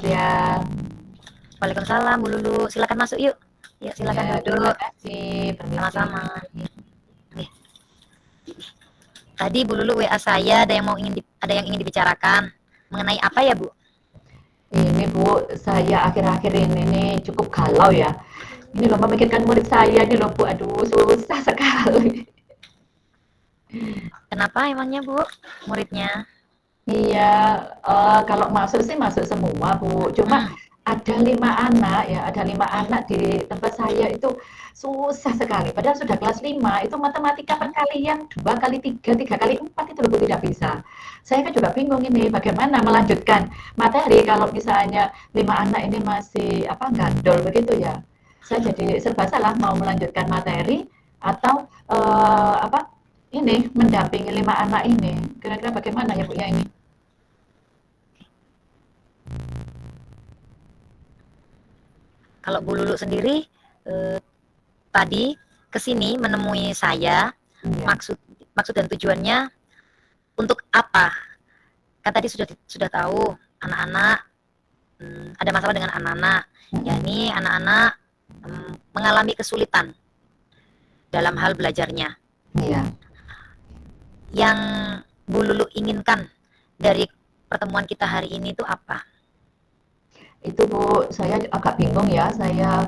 siang. Waalaikumsalam, Bu Lulu. Silakan masuk yuk. Yuk, silakan Ya, terima duduk. kasih. Permisi. Sama-sama. Nih, tadi Bu Lulu WA saya ada yang ingin dibicarakan mengenai apa ya, Bu? Ini Bu, saya akhir-akhir ini nih cukup galau ya. Ini loh memikirkan murid saya ini loh Bu, aduh susah sekali. Kenapa emangnya, Bu? Muridnya? Iya, kalau masuk sih masuk semua Bu. Cuma Hmm, ada 5 anak ya, ada 5 anak di tempat saya itu susah sekali. Padahal sudah kelas 5, itu matematika mm-mm. perkalian 2 kali 3, 3 kali 4 itu loh Bu tidak bisa. Saya kan juga bingung ini bagaimana melanjutkan materi kalau misalnya 5 anak ini masih apa gandol begitu ya. Saya jadi serba salah mau melanjutkan materi atau apa ini mendampingi 5 anak ini. Kira-kira bagaimana ya Bu ya ini? Kalau Bu Lulu sendiri eh, tadi ke sini menemui saya, Iya, maksud maksud dan tujuannya untuk apa? Kan tadi sudah tahu anak-anak ada masalah dengan anak-anak, mhm, yakni anak-anak mengalami kesulitan dalam hal belajarnya. iya. Yang Bu Lulu inginkan dari pertemuan kita hari ini itu apa? Itu Bu, saya agak bingung ya, saya,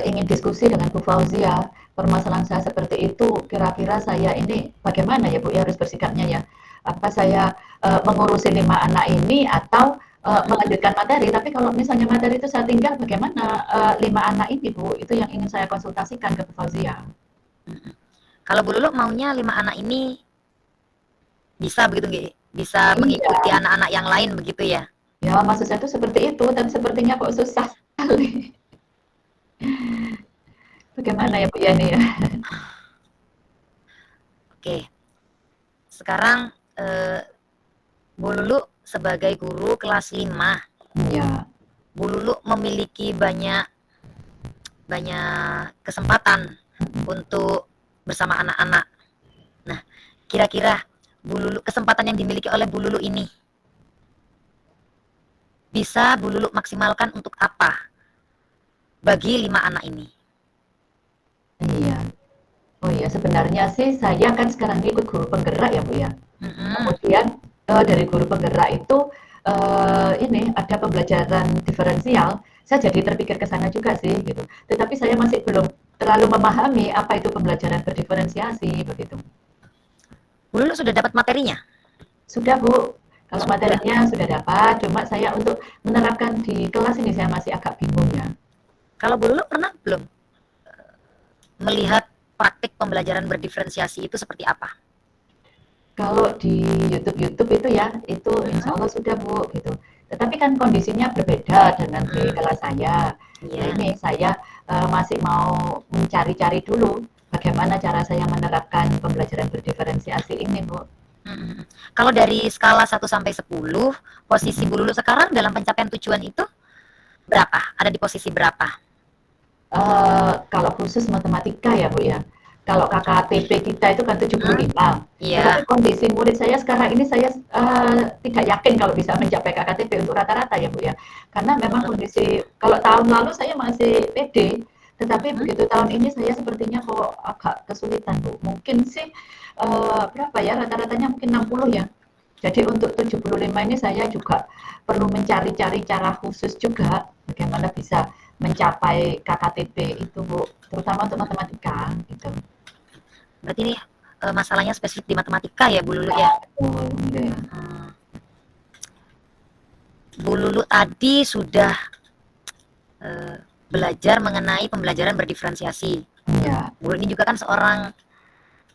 ingin diskusi dengan Bu Fauzia. Permasalahan saya seperti itu, kira-kira saya ini bagaimana ya Bu ya harus bersikapnya ya? Apa saya, mengurusi 5 anak ini atau, Mm-mm. melanjutkan materi? Tapi kalau misalnya materi itu saya tinggal bagaimana, 5 anak ini Bu? Itu yang ingin saya konsultasikan ke Bu Fauzia. Mm-mm. Kalau Bu Lulu maunya 5 anak ini bisa begitu nggih? Bisa Iya, mengikuti anak-anak yang lain begitu ya? ya maksud saya itu seperti itu, tapi sepertinya kok susah sekali. Bagaimana ya Bu ya ini ya? Oke, sekarang Bu Lulu sebagai guru kelas 5, Iya, Bu Lulu memiliki banyak banyak kesempatan untuk bersama anak-anak. Nah, kira-kira Bu Lulu kesempatan yang dimiliki oleh Bu Lulu ini bisa Bu Lulu maksimalkan untuk apa bagi 5 anak ini? iya. Oh iya, sebenarnya sih saya kan sekarang ini ikut guru penggerak ya Bu ya. Mm-mm. Kemudian dari guru penggerak itu ini ada pembelajaran diferensial. Saya jadi terpikir ke sana juga sih gitu. Tetapi saya masih belum terlalu memahami apa itu pembelajaran berdiferensiasi begitu. Bu Lulu sudah dapat materinya? Sudah Bu, kalau Sudah. materinya sudah dapat, cuma saya untuk menerapkan di kelas ini saya masih agak bingung ya. Kalau Bu Lulu pernah belum melihat praktik pembelajaran berdiferensiasi itu seperti apa? Kalau di YouTube-YouTube itu ya, itu insya Mm-mm. Allah sudah Bu, gitu. Tetapi kan kondisinya berbeda dengan di Mm-mm. kelas saya. Nah Iya. ini saya masih mau mencari-cari dulu bagaimana cara saya menerapkan pembelajaran berdiferensiasi ini Bu. Mm-mm. Kalau dari skala 1 sampai 10, posisi Bu Lulu sekarang dalam pencapaian tujuan itu berapa? Ada di posisi berapa? Kalau khusus matematika ya Bu ya, kalau KKTP kita itu kan Hmm? 75. Tetapi Iya. kondisi murid saya sekarang ini saya tidak yakin kalau bisa mencapai KKTP untuk rata-rata ya Bu ya. Karena memang kondisi kalau tahun lalu saya masih pede, tetapi Hmm? begitu tahun ini saya sepertinya kok agak kesulitan Bu. Mungkin sih berapa ya rata-ratanya mungkin 60 ya. Jadi untuk 75 ini saya juga perlu mencari-cari cara khusus juga bagaimana bisa mencapai KKTP itu Bu, terutama untuk matematika gitu. Berarti ini masalahnya spesifik di matematika ya Bu Lulu Ya, ya? betul. Iya. Hmm. Bu Lulu tadi sudah eh, belajar mengenai pembelajaran berdiferensiasi. Iya. Bu Lulu ini juga kan seorang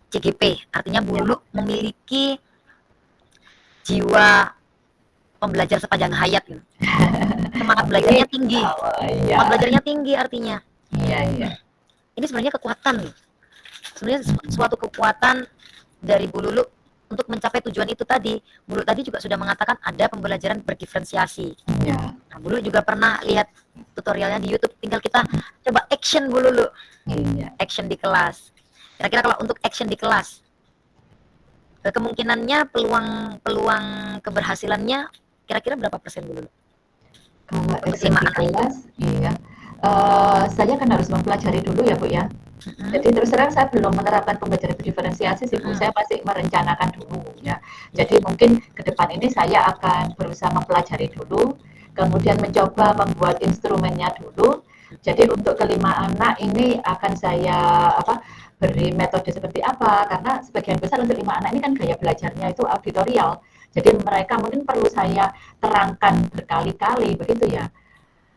CGP, artinya Bu Iya. Lulu memiliki jiwa pembelajar sepanjang hayat gitu. Semangat Tapi belajarnya tinggi. iya, Semangat belajarnya tinggi artinya. iya, iya. Ini sebenarnya kekuatan nih. Sebenarnya suatu kekuatan dari Bu Lulu untuk mencapai tujuan itu tadi. Bu Lulu tadi juga sudah mengatakan ada pembelajaran berdiferensiasi. Iya. Nah, Bu Lulu juga pernah lihat tutorialnya di YouTube. Tinggal kita coba action Bu Lulu. Iya. Action di kelas. Kira-kira kalau untuk action di kelas, kemungkinannya peluang peluang keberhasilannya kira-kira berapa persen Bu Lulu? Kalau untuk ekstrim 5 di anak itu? kelas, iya. Saya kan harus mempelajari dulu ya, Bu, ya. Mhm, Jadi terus terang saya belum menerapkan pembelajaran diferensiasi sih, Bu. mhm, Saya masih merencanakan dulu ya. iya, Jadi mungkin ke depan ini saya akan berusaha mempelajari dulu, kemudian mencoba membuat instrumennya dulu. Jadi untuk kelima anak ini akan saya apa beri metode seperti apa? Karena sebagian besar untuk 5 anak ini kan gaya belajarnya itu auditorial. Jadi mereka mungkin perlu saya terangkan berkali-kali begitu ya.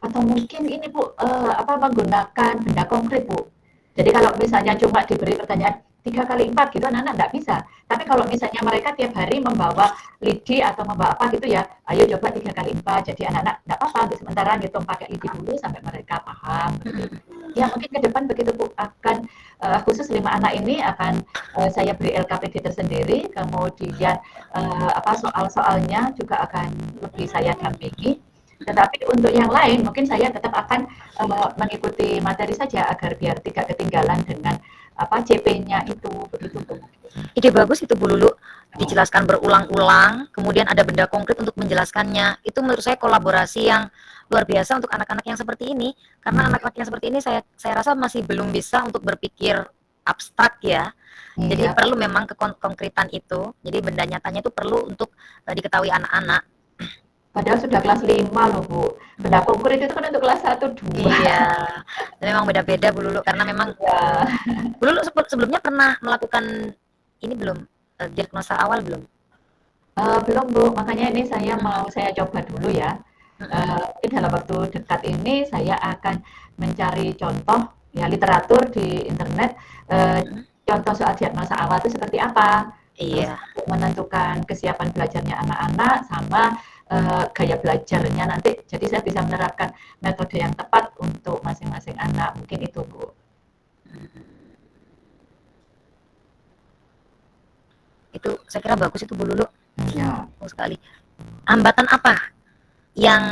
Atau mungkin ini Bu, apa, menggunakan benda konkret Bu. Jadi kalau misalnya cuma diberi pertanyaan 3 kali 4 gitu anak-anak nggak bisa. Tapi kalau misalnya mereka tiap hari membawa lidi atau membawa apa gitu ya, ayo coba 3 kali 4. Jadi anak-anak nggak apa-apa untuk sementara ngitung pakai lidi dulu sampai mereka paham begitu. mhm. Ya mungkin ke depan begitu Bu akan khusus 5 anak ini akan saya beri LKPD tersendiri, kemudian apa soal-soalnya juga akan lebih saya dampingi. Tetapi untuk yang lain mungkin saya tetap akan mengikuti materi saja agar biar tidak ketinggalan dengan apa CP-nya itu begitu Bu. Ide bagus itu Bu Lulu, dijelaskan berulang-ulang, kemudian ada benda konkret untuk menjelaskannya. Itu menurut saya kolaborasi yang luar biasa untuk anak-anak yang seperti ini, karena anak-anak yang seperti ini saya rasa masih belum bisa untuk berpikir abstrak ya. Jadi Iya, perlu memang kekonkretan itu. Jadi benda nyatanya itu perlu untuk diketahui anak-anak. padahal sudah kelas 5 loh Bu. Benda konkret itu kan untuk kelas 1, 2. Iya, dan memang beda-beda Bu Lulu karena memang Ya. Bu Lulu sebelumnya pernah melakukan ini belum diagnosa awal belum? Belum Bu, makanya ini saya Hmm, mau saya coba dulu ya. hmm, Mungkin dalam waktu dekat ini saya akan mencari contoh ya literatur di internet, eee, hmm. contoh soal diagnosa awal itu seperti apa. Terus Iya. untuk menentukan kesiapan belajarnya anak-anak sama, gaya belajarnya nanti, jadi saya bisa menerapkan metode yang tepat untuk masing-masing anak, mungkin itu Bu. Itu saya kira bagus itu Bu Lulu, Ya. bagus sekali. Hambatan apa yang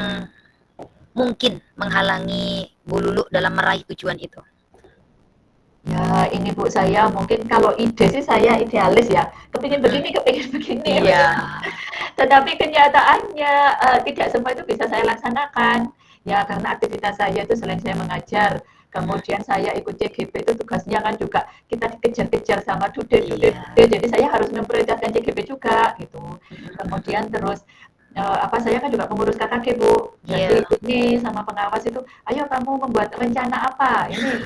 mungkin menghalangi Bu Lulu dalam meraih tujuan itu? Ya, ini Bu, saya mungkin kalau ide sih saya idealis ya, Mhm, kepingin begini, iya, tetapi kenyataannya tidak semua itu bisa saya laksanakan. Ya, karena aktivitas saya itu selain saya mengajar, mhm, kemudian saya ikut CGP itu tugasnya kan juga kita dikejar-kejar sama dude, dude, iya, dude. Jadi saya harus memprioritaskan CGP juga gitu. mhm, Kemudian terus apa saya kan juga pengurus KKG Bu. Jadi iya, ini sama pengawas itu, ayo kamu membuat rencana apa? Ini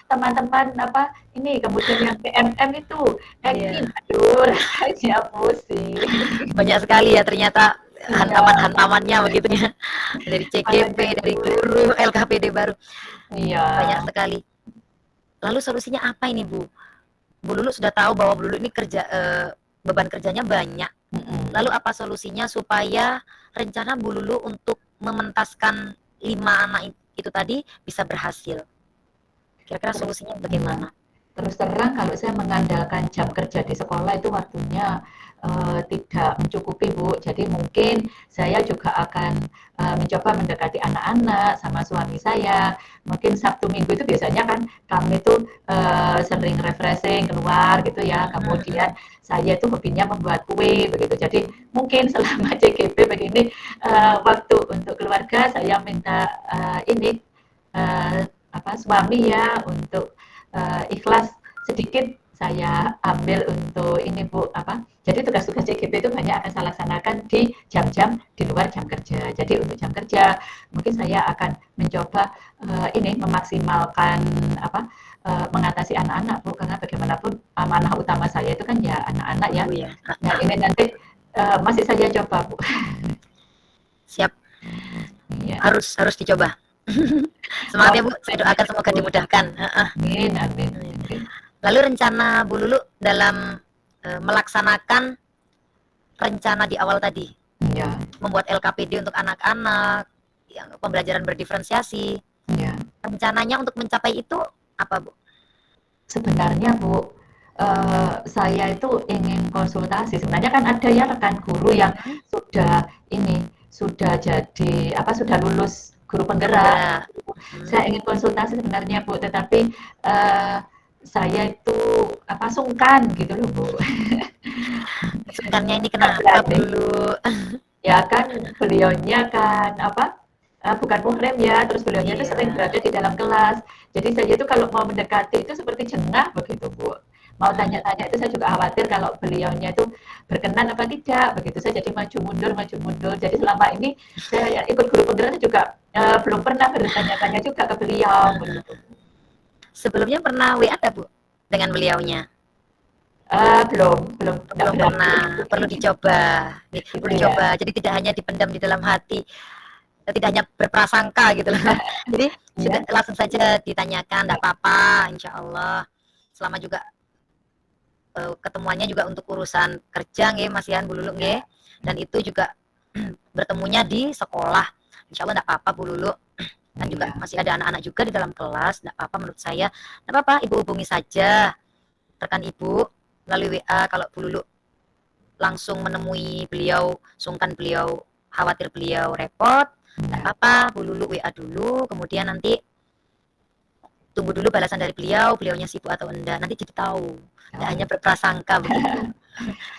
teman-teman apa ini kemudian yang PMM itu admin, iya. aduh rasanya pusing. Banyak sekali ya ternyata Iya, hantaman-hantamannya begitu ya. Dari CGP, makanya dari itu. guru, LKPD baru, Iya, banyak sekali. Lalu solusinya apa ini Bu? Bu Lulu sudah tahu bahwa Bu Lulu ini beban kerjanya banyak. Lalu mhm. apa solusinya supaya rencana Bu Lulu untuk mementaskan 5 anak itu tadi bisa berhasil? Kira-kira Terus solusinya iya. bagaimana? Terus terang kalau saya mengandalkan jam kerja di sekolah itu waktunya tidak mencukupi Bu. Jadi mungkin saya juga akan mencoba mendekati anak-anak sama suami saya. Mungkin Sabtu Minggu itu biasanya kan kami itu sering refreshing keluar gitu ya. Mhm, Kemudian saya itu hobinya membuat kue begitu. Jadi mungkin selama CGP begini waktu untuk keluarga saya minta ini eh, apa suami ya untuk ikhlas sedikit saya ambil untuk ini Bu apa jadi tugas-tugas CGP itu banyak akan saya laksanakan di jam-jam di luar jam kerja jadi untuk jam kerja mungkin saya akan mencoba ini memaksimalkan apa mengatasi anak-anak Bu karena bagaimanapun amanah utama saya itu kan ya anak-anak ya ibu ya. nah ini nanti masih saya coba Bu Siap, iya harus harus dicoba. Semangat wah ya Bu, saya doakan semoga Bu. dimudahkan. Amin amin amin Lalu rencana Bu Lulu dalam melaksanakan rencana di awal tadi, iya membuat LKPD untuk anak-anak, yang pembelajaran berdiferensiasi, iya rencananya untuk mencapai itu apa Bu? sebenarnya Bu, saya itu ingin konsultasi. Sebenarnya kan ada ya rekan guru yang Mhm, sudah ini, sudah jadi apa, sudah lulus guru guru penggerak. penggerak. Mhm. Saya ingin konsultasi sebenarnya Bu, tetapi eh, saya itu apa sungkan gitu loh Bu. Sungkannya ini Nggak kenapa Bu berani. Lulu? Ya kan beliaunya kan apa? bukan muhrim ya, terus beliaunya itu sering Iya. berada di dalam kelas. Jadi saya itu kalau mau mendekati itu seperti jengah begitu Bu. Mau tanya-tanya itu saya juga khawatir kalau beliaunya itu berkenan apa tidak begitu. Saya jadi maju mundur, maju mundur. Jadi selama ini saya ikut guru penggerak juga belum pernah bertanya-tanya juga ke beliau begitu. Sebelumnya pernah WA ada Bu dengan beliaunya? Belum, nggak Belum berani. pernah, perlu dicoba. Nih, Gitu perlu ya. dicoba. Jadi tidak hanya dipendam di dalam hati, tidak hanya berprasangka gitu loh. Jadi sudah Ya. langsung saja ditanyakan, enggak apa-apa, insya Allah. Selama juga ketemuannya juga untuk urusan kerja nggih Mas Yan, Bu Lulu nggih. Dan itu juga bertemunya di sekolah. Insya Allah enggak apa-apa Bu Lulu. Kan juga Iya. masih ada anak-anak juga di dalam kelas, enggak apa-apa menurut saya. Enggak apa-apa, Ibu hubungi saja rekan Ibu melalui WA kalau Bu Lulu langsung menemui beliau, sungkan beliau, khawatir beliau repot, enggak Iya. apa-apa, Bu Lulu WA dulu, kemudian nanti tunggu dulu balasan dari beliau, beliaunya sibuk atau enggak, nanti jadi tahu. Enggak Oh, hanya berprasangka begitu.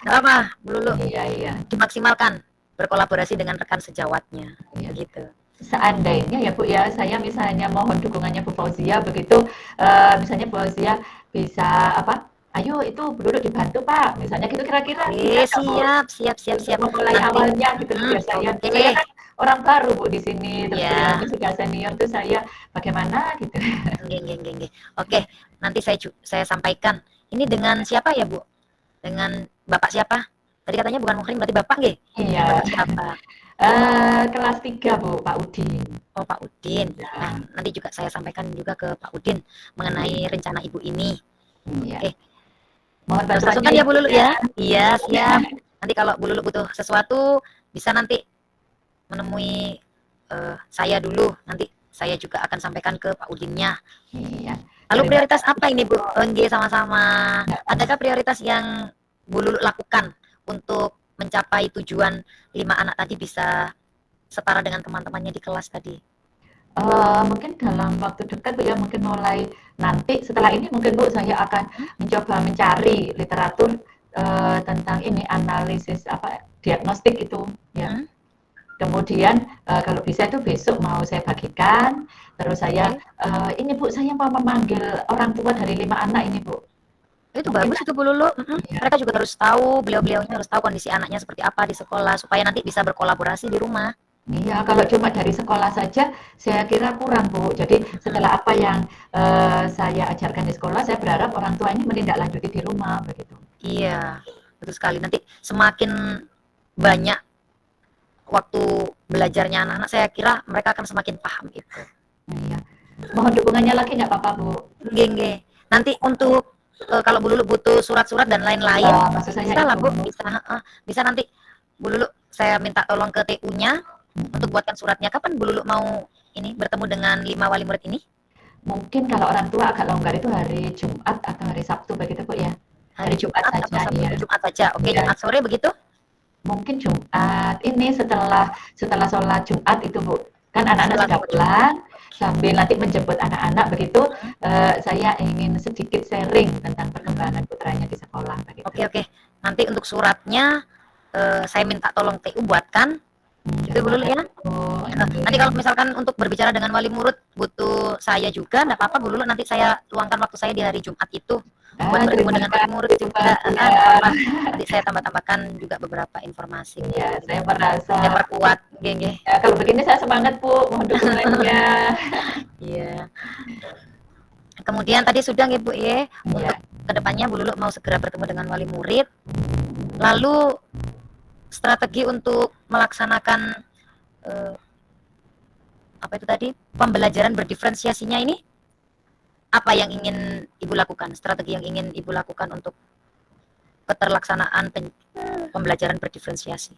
Enggak apa, Bu Lulu, iya, iya. dimaksimalkan berkolaborasi dengan rekan sejawatnya, Iya. begitu. Seandainya ya Bu ya, saya misalnya mohon dukungannya Bu Fauzia begitu, misalnya Bu Fauzia bisa apa, "Ayo itu dulu dibantu Pak," misalnya gitu kira-kira bisa nggak Bu? Siap, siap, siap, Untuk siap. memulai Nanti, awalnya gitu loh biar saya oke, kan orang baru Bu di sini, terus beliaunya ya, sudah senior tuh saya bagaimana gitu. nggih, nggih, nggih, nggih. Oke, nanti saya sampaikan. Ini dengan siapa ya, Bu? Dengan Bapak siapa? Tadi katanya bukan muhrim, berarti Bapak nggih? Dengan Iya, Bapak siapa? kelas 3 Bu, Pak Udin. Oh, Pak Udin. Nah, Ya, nanti juga saya sampaikan juga ke Pak Udin mengenai rencana Ibu ini. iya. Oke, Mohon terus bantuannya terusan ya ya Bu Bu Lulu ya. ya. Iya, siap. Nanti kalau Bu Lulu butuh sesuatu, bisa nanti menemui saya dulu. Nanti saya juga akan sampaikan ke Pak Udinnya. Iya. Lalu Terima prioritas kasih apa ini Bu? Bu. Nggih, sama-sama. Ya, Adakah prioritas yang Bu Lulu lakukan untuk mencapai tujuan 5 anak tadi bisa setara dengan teman-temannya di kelas tadi? Mungkin dalam waktu dekat Bu ya, mungkin mulai nanti setelah ini mungkin Bu saya akan Mhm, mencoba mencari literatur tentang ini analisis apa diagnostik itu ya. mhm, Kemudian kalau bisa itu besok mau saya bagikan. Terus saya oke. ini Bu saya mau memanggil orang tua dari 5 anak ini Bu. Itu Mungkin bagus itu Bu Lulu, ya. mereka juga harus tahu, beliau-beliaunya harus tahu kondisi anaknya seperti apa di sekolah, supaya nanti bisa berkolaborasi di rumah. Iya, kalau cuma dari sekolah saja saya kira kurang Bu. Jadi Mhm, setelah apa yang saya ajarkan di sekolah, saya berharap orang tuanya menindaklanjuti di rumah begitu. iya, betul sekali. Nanti semakin banyak waktu belajarnya anak-anak, saya kira mereka akan semakin paham itu. Iya. Mohon dukungannya lagi nggak apa-apa Bu? Nggih, nggih. Nanti untuk, kalau Bu Lulu butuh surat-surat dan Ya, lain-lain, maksud saya bisa lah itu. Bu, bisa heeh, bisa nanti Bu Lulu saya minta tolong ke TU-nya untuk Mm-mm. buatkan suratnya. Kapan Bu Lulu mau ini, bertemu dengan 5 wali murid ini? Mungkin kalau orang tua agak longgar itu hari Jumat atau hari Sabtu begitu Bu ya. Hari Hari Jumat Jumat atau saja, Sabtu? iya. Jumat saja, oke, Iya. Jumat sore begitu? Mungkin Jumat ini setelah setelah sholat Jumat itu Bu. Kan anak-anak Setelah sudah sholat Jumat. pulang, sambil nanti menjemput anak-anak begitu, Mhm, saya ingin sedikit sharing tentang mhm. perkembangan putranya di sekolah begitu. Oke, oke. Nanti untuk suratnya, saya minta tolong TU buatkan, gitu Bu Terima Lulu ya. kasih Bu. Nanti kalau Ini misalkan untuk berbicara dengan wali murid butuh saya juga, enggak apa-apa Bu Lulu, nanti saya luangkan waktu saya di hari Jumat itu buat bertemu terima dengan wali murid kasih juga, Pak heeh, ya. enggak apa-apa. Nanti saya tambah-tambahkan juga beberapa informasi Bu Iya, Lulu. saya merasa Saya perkuat, nggih, nggih. ya kalau begini saya semangat Bu, mohon dukungannya. Iya. Kemudian tadi sudah nggih Bu ya, untuk Iya. kedepannya Bu Lulu mau segera bertemu dengan wali murid, lalu strategi untuk melaksanakan, eee, apa itu tadi, pembelajaran berdiferensiasinya ini, apa yang ingin Ibu lakukan? Strategi yang ingin Ibu lakukan untuk keterlaksanaan pembelajaran berdiferensiasi?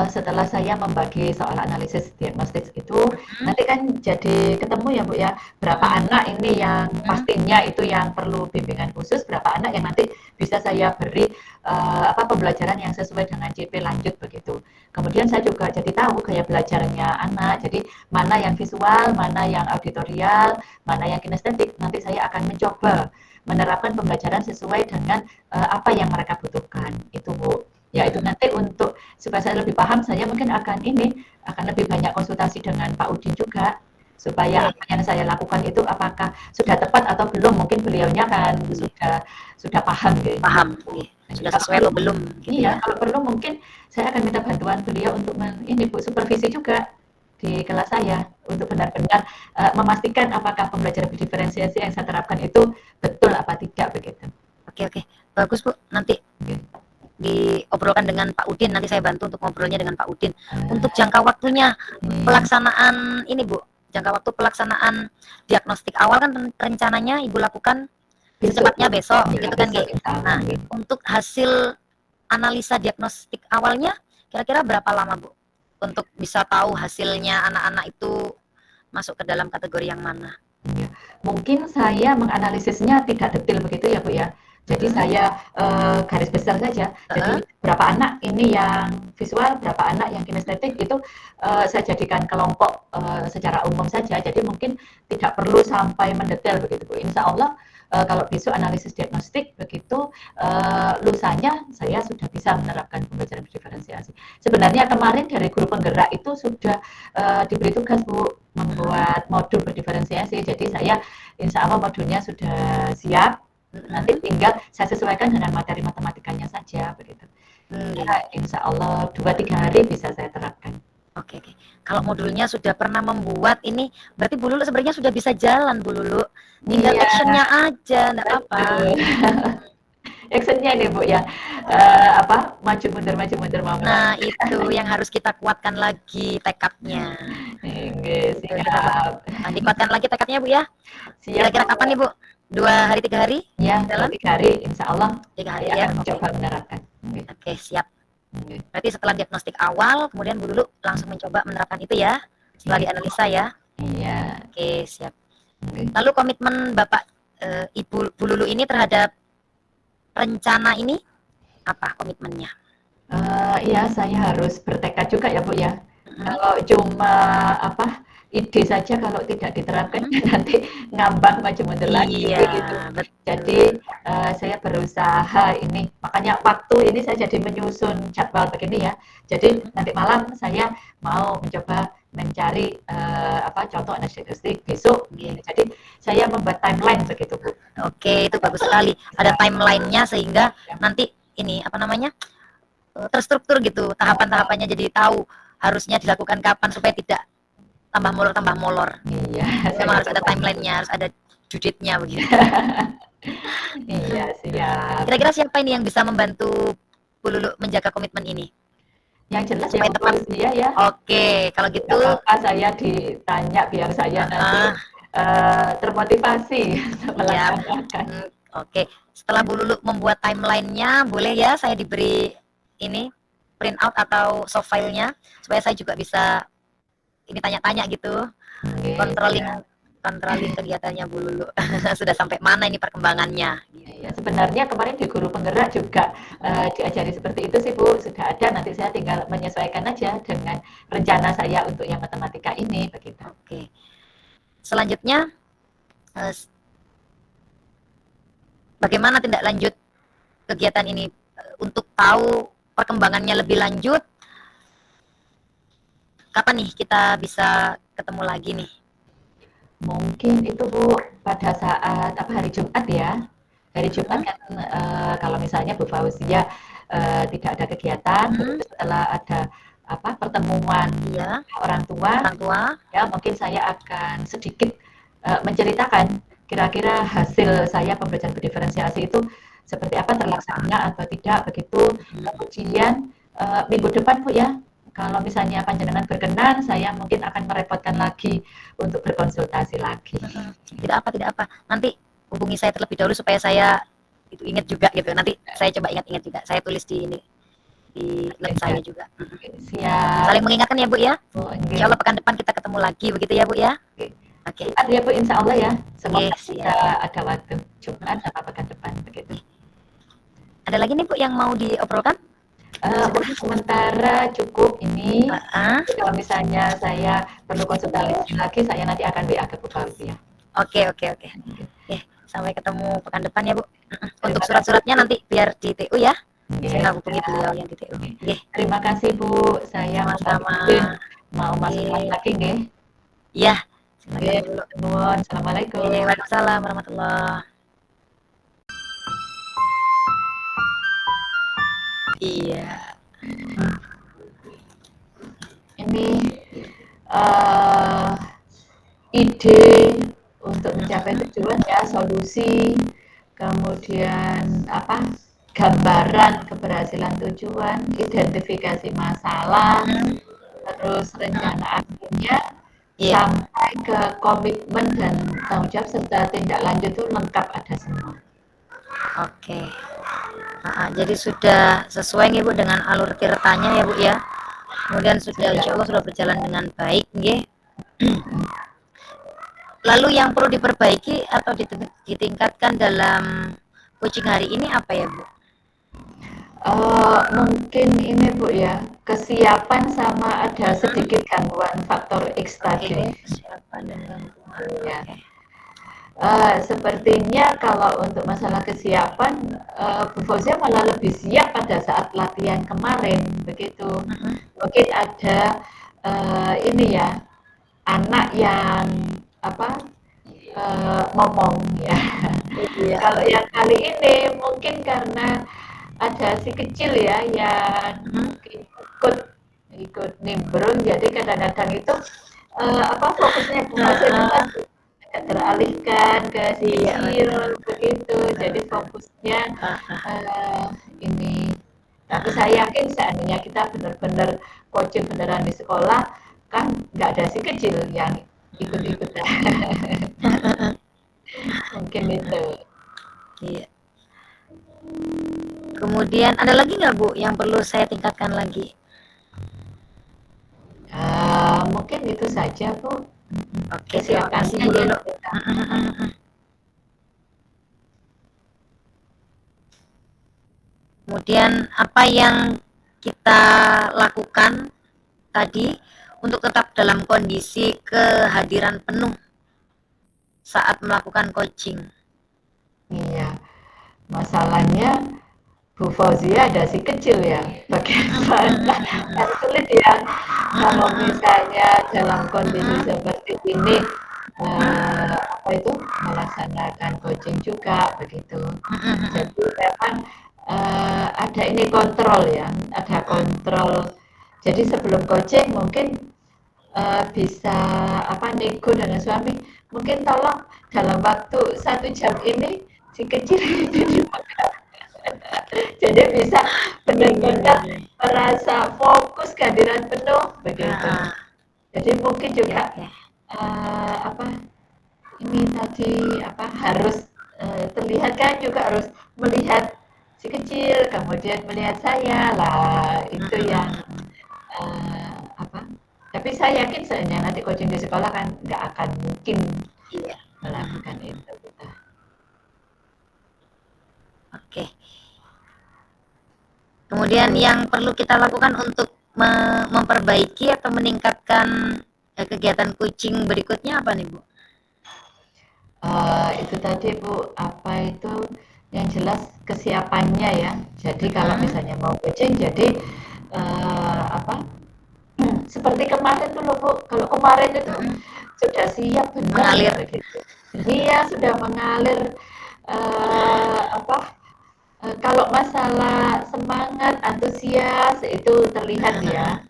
Setelah saya membagi soal analisis diagnostik itu, Mhm, nanti kan jadi ketemu ya Bu ya, berapa mhm, anak ini yang mhm, pastinya itu yang perlu bimbingan khusus, berapa anak yang nanti bisa saya beri apa pembelajaran yang sesuai dengan CP lanjut begitu. Kemudian saya juga jadi tahu gaya belajarnya anak, jadi mana yang visual, mana yang auditorial, mana yang kinestetik, nanti saya akan mencoba menerapkan pembelajaran sesuai dengan apa yang mereka butuhkan, itu Bu. Ya itu nanti untuk supaya saya lebih paham, saya mungkin akan lebih banyak konsultasi dengan Pak Udin juga, supaya Oke, apa yang saya lakukan itu apakah sudah tepat atau belum. Mungkin beliaunya kan sudah paham gitu. paham. Oke. Jadi Sudah kalau sesuai perlu, atau belum gitu iya ya? kalau perlu mungkin saya akan minta bantuan beliau untuk Bu supervisi juga di kelas saya untuk benar-benar memastikan apakah pembelajaran berdiferensiasi yang saya terapkan itu betul apa tidak begitu. Oke, oke. Bagus, Bu. Nanti Oke. diobrolkan dengan Pak Udin, nanti saya bantu untuk ngobrolnya dengan Pak Udin. Untuk Ah, jangka waktunya, iya. pelaksanaan ini Bu, jangka waktu pelaksanaan diagnostik awal kan rencananya Ibu lakukan Besok, secepatnya besok ya gitu kan, besok Gi. insya Allah. Nah, Nggih. untuk hasil analisa diagnostik awalnya kira-kira berapa lama Bu? Untuk bisa tahu hasilnya anak-anak itu masuk ke dalam kategori yang mana? Iya. Mungkin saya menganalisisnya tidak detail begitu ya, Bu, ya. Jadi Mm-mm. saya, garis besar saja. Jadi Heeh. berapa anak ini yang visual, berapa anak yang kinestetik itu, saya jadikan kelompok, secara umum saja. Jadi mungkin tidak perlu sampai mendetail begitu, Bu. Insya Allah, kalau besok analisis diagnostik begitu, lusanya saya sudah bisa menerapkan pembelajaran diferensiasi. Sebenarnya kemarin dari guru penggerak itu sudah, diberi tugas, Bu, Mm-mm. membuat modul berdiferensiasi. Jadi saya insya Allah modulnya sudah siap. Nanti Mm-mm. tinggal saya sesuaikan dengan materi matematikanya saja begitu. Nggih. Ya, insya Allah 2-3 hari bisa saya terapkan. Oke, oke. Kalau modulnya sudah pernah membuat ini, berarti Bu Lulu sebenarnya sudah bisa jalan, Bu Lulu. Tinggal Iya, actionnya aja, enggak apa-apa. betul. Actionnya nih Bu ya, apa maju mundur mau Nah, melakukan. itu yang harus kita kuatkan lagi tekadnya. Oke, Gitu, kita siap. dikuatkan lagi tekadnya, Bu ya. Siap Kira-kira kapan Bu. nih, Bu? 2 hari, 3 hari Ya, dua jalan? tiga hari insya Allah 3 hari saya ya. akan Oke. mencoba menerapkan. Oke, Oke, siap. oke, Berarti setelah diagnostik awal, kemudian Bu Lulu langsung mencoba menerapkan itu ya. Setelah iya, dianalisa ya. iya, Oke, siap. oke. Lalu komitmen Bapak Ibu Bu Lulu ini terhadap rencana ini apa komitmennya? Iya, saya harus bertekad juga ya, Bu, ya. Mhm. Kalau cuma apa, ide saja kalau tidak diterapkan Mhm. nanti ngambang maju mundur lagi Iya, begitu. Jadi, betul. saya berusaha ini, makanya waktu ini saya jadi menyusun jadwal begini ya. Jadi Mhm. nanti malam saya mau mencoba mencari, apa, contoh analisis besok Oke. begini. Jadi saya membuat timeline begitu, Bu. Oke, itu bagus sekali. Ada Bisa timelinenya sehingga ya. nanti ini apa namanya terstruktur gitu tahapan-tahapannya jadi tahu harusnya dilakukan kapan supaya tidak tambah molor tambah molor. Iya, Jadi memang saya harus ada coba begitu. timelinenya, harus ada due date-nya begitu. Iya, siap. Kira-kira siapa ini yang bisa membantu Bu Lulu menjaga komitmen ini Yang jelas ya supaya tepat? usia ya. Oke, kalau Tidak gitu, apa-apa saya ditanya biar saya nanti ah, termotivasi siap. melaksanakan. Oke, setelah Bu Lulu membuat timelinenya, boleh ya saya diberi ini print out atau soft filenya supaya saya juga bisa ini tanya-tanya gitu, Oke, controlling siap. controlling kegiatannya Bu Lulu. Sudah sampai mana ini perkembangannya gitu. Iya, sebenarnya kemarin di guru penggerak juga diajari seperti itu sih Bu, sudah ada. Nanti saya tinggal menyesuaikan aja dengan rencana saya untuk yang matematika ini begitu. Oke. Selanjutnya eh, bagaimana tindak lanjut kegiatan ini untuk tahu perkembangannya lebih lanjut, kapan nih kita bisa ketemu lagi nih? Mungkin itu Bu pada saat apa hari Jumat ya. Hari Jumat Mhm. kan kalau misalnya Bu Fauzia tidak ada kegiatan, Mhm. begitu setelah ada apa pertemuan Iya, orang tua, orang tua. ya mungkin saya akan sedikit menceritakan kira-kira hasil saya pembelajaran berdiferensiasi itu seperti apa Seperti apa? terlaksana atau tidak begitu. Mhm. Kemudian minggu depan Bu ya, kalau misalnya panjenengan berkenan, saya mungkin akan merepotkan lagi untuk berkonsultasi lagi. Mhm. Tidak apa, tidak apa. Nanti hubungi saya terlebih dahulu supaya saya itu ingat juga gitu. Nanti saya coba ingat-ingat juga. Saya tulis di ini di Oke, note saya siap. juga. Mhm. Siap. Saling mengingatkan ya Bu ya. Bu, Insya nggih. Allah pekan depan kita ketemu lagi begitu ya Bu ya. Oke. Oke. Jumat ya Bu, insya Allah ya. Oke, Semoga bisa siap. ada waktu Jumat apa pekan depan begitu. Ada lagi nih Bu yang mau diobrolkan? Sudah. Untuk sementara cukup ini. Ah, Nanti kalau misalnya saya perlu konsultasi lagi, saya nanti akan WA ke Bu Fauzi ya. oke, oke, oke. Oke. Oke, sampai ketemu pekan depan ya Bu. Untuk Terima kasih surat-suratnya Bu. nanti biar di TU ya. Saya Nggih, hubungi beliau yang di TU. Nggih, terima kasih Bu, saya minta sama-sama. izin mau masuk kelas Nggih. lagi nggih. Iya, silakan Nggih, dulu. nuwun, Nggih, assalamualaikum. Waalaikumsalam warahmatullahi. Iya. Ini eh ide untuk mencapai tujuan ya, solusi, kemudian apa, gambaran keberhasilan tujuan, identifikasi masalah, terus rencana akhirnya, Iya. sampai ke komitmen dan tanggung jawab serta tindak lanjut itu lengkap ada semua. Oke. Jadi sudah sesuai nih Bu dengan alur tirtanya ya Bu ya. Kemudian sudah insya Allah sudah berjalan dengan baik nggih. Lalu yang perlu diperbaiki atau ditingkatkan dalam coaching hari ini apa ya Bu? Mungkin ini Bu ya, kesiapan sama ada sedikit gangguan faktor X tadi. Kesiapan dan gangguan. Ya. Oke. Sepertinya kalau untuk masalah kesiapan, Bu Fauzia malah lebih siap pada saat latihan kemarin, begitu. Mungkin ada ini ya, anak yang apa, ngomong ya. Iya. Kalau yang kali ini mungkin karena ada si kecil ya yang mungkin ikut nimbrung, jadi kadang-kadang itu fokusnya Bu Fauzia itu masih agak teralihkan ke si Iya, kecil begitu, jadi fokusnya ini. Tapi saya yakin seandainya kita benar-benar coaching beneran di sekolah, kan nggak ada si kecil yang ikut-ikutan. Mungkin itu. Iya. Kemudian ada lagi nggak Bu yang perlu saya tingkatkan lagi? Mungkin itu saja Bu. Oke, terima kasih Bu Kesiapannya Lulu. ya. Kemudian apa yang kita lakukan tadi untuk tetap dalam kondisi kehadiran penuh saat melakukan coaching? Iya, masalahnya Bu Fauzia ada si kecil ya, bagaimana kan sulit ya kalau misalnya dalam kondisi seperti ini melaksanakan coaching juga begitu. Jadi memang ada ini kontrol ya, ada kontrol. Jadi sebelum coaching mungkin bisa nego dengan suami, mungkin tolong dalam waktu 1 jam ini si kecil itu dimakan. Jadi bisa benar-benar merasa fokus kehadiran penuh begitu. Jadi mungkin juga ini tadi harus terlihat kan juga harus melihat si kecil, kemudian melihat saya lah itu yang tapi saya yakin seandainya nanti coaching di sekolah kan nggak akan mungkin melakukan itu. Oke. Kemudian yang perlu kita lakukan untuk memperbaiki atau meningkatkan kegiatan coaching berikutnya apa nih Bu? Itu tadi Bu, yang jelas kesiapannya ya. Jadi kalau misalnya mau coaching, jadi seperti kemarin tuh loh Bu, kalau kemarin itu sudah siap benar Mengalir begitu. Iya, sudah mengalir kalau masalah semangat, antusias itu terlihat ya.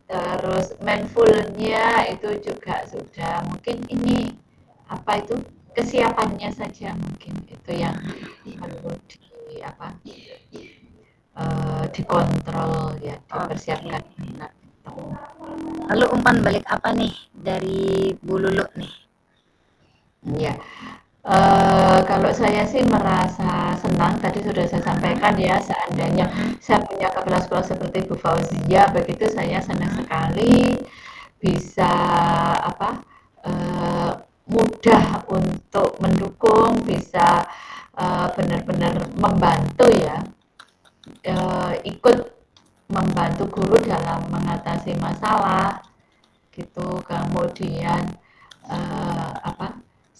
Terus mindfulnya itu juga sudah, mungkin ini kesiapannya saja mungkin itu yang perlu dikontrol ya, dipersiapkan. Lalu umpan balik apa nih dari Bu Lulu nih? Ya, kalau saya sih merasa senang, tadi sudah saya sampaikan ya, seandainya saya punya kepala sekolah seperti Bu Fauzia, begitu saya senang sekali bisa mudah untuk mendukung, bisa benar-benar membantu ya, ikut membantu guru dalam mengatasi masalah gitu, kemudian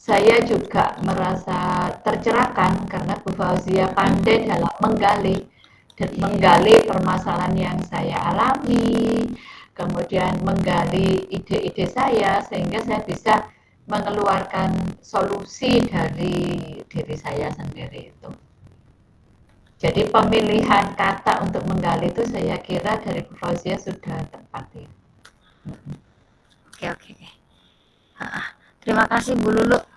saya juga merasa tercerahkan karena Bu Fauzia pandai dalam menggali dan menggali permasalahan yang saya alami, kemudian menggali ide-ide saya sehingga saya bisa mengeluarkan solusi dari diri saya sendiri itu. Jadi pemilihan kata untuk menggali itu saya kira dari Bu Fauzia sudah tepat ya. Oke. Terima kasih Bu Lulu.